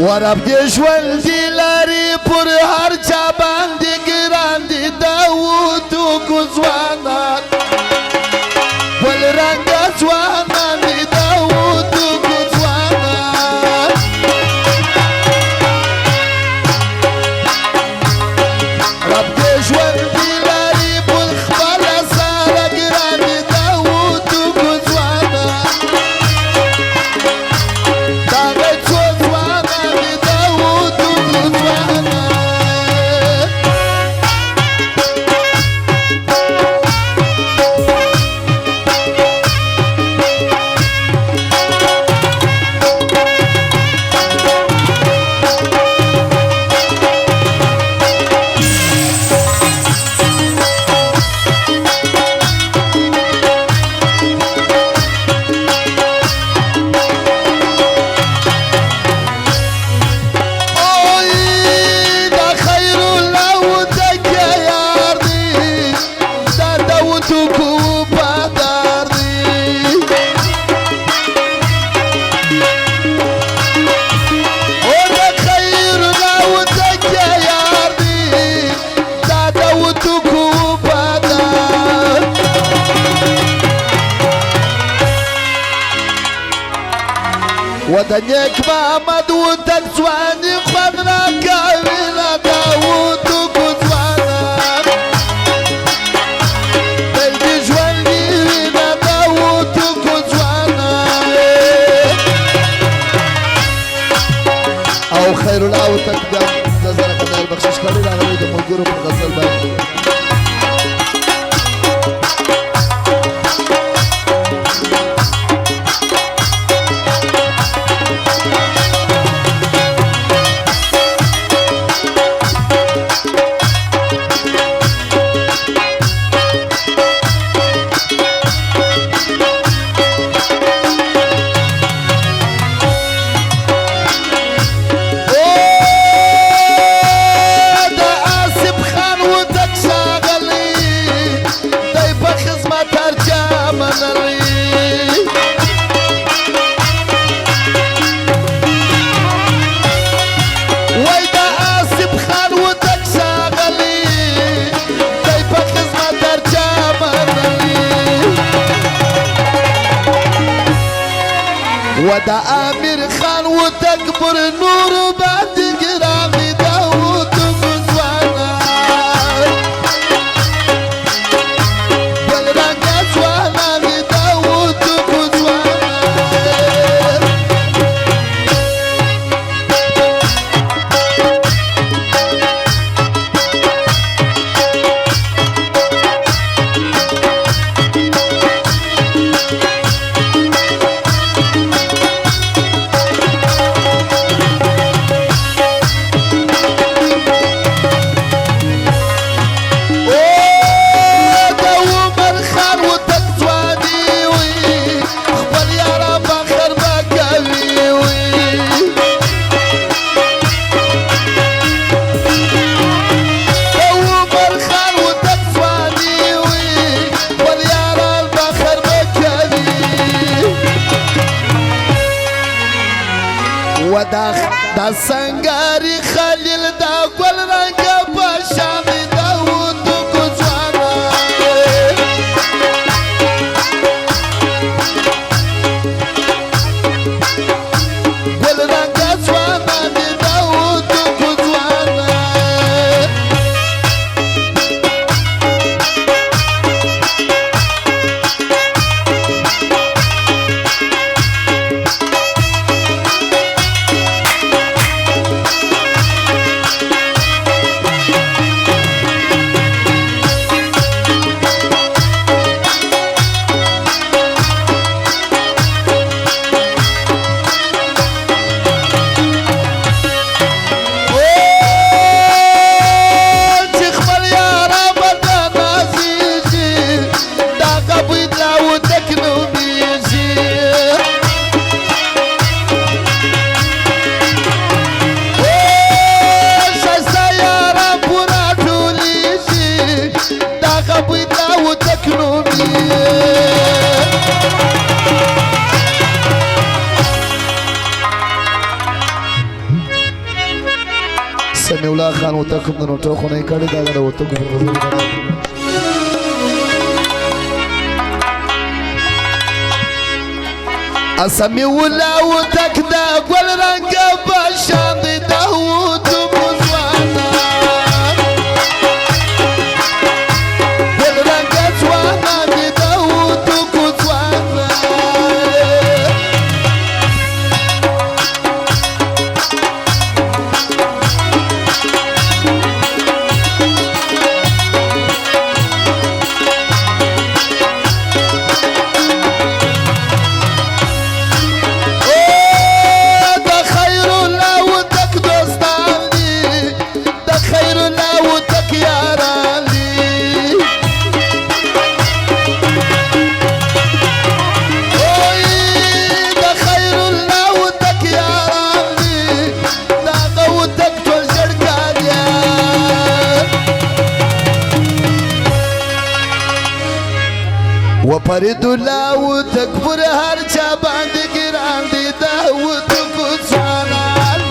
ورب دې ژوندي لري پر هر چا باندې ګران دي داود ځوانان ول رنګه ځوانان دي داود ځوانان رب دې ژوندي لري پر خپل سره ګران دي داود ځوانان ودنيك محمد ودك زواني خضرا كاملة داود وكزوانا بيدي جواني لنا داود وكزوانا او خير الاو تقدم نظرك ان البخشش قليل على ميد ملقوره في الغزل باقي ودا امير خان وتكبر نور بعد قرامي داود وزوانا بالرنقة زوانا داود وزوانا دا سنگاری خلیل دا گل رنگ پشان داود کزوانا گل رنگ زوانا داود کزوانا سمي الله خان وتكم د نوټو خو نه کړی دا غره وته کو سمي الله وتک دا ګل رنگ بشان د داوود بوزوانا ګل رنگ ځوانا د داوود بوزوانا وفرد الله وتكبر هرچا باندې ګران دي داوود کو ځوانان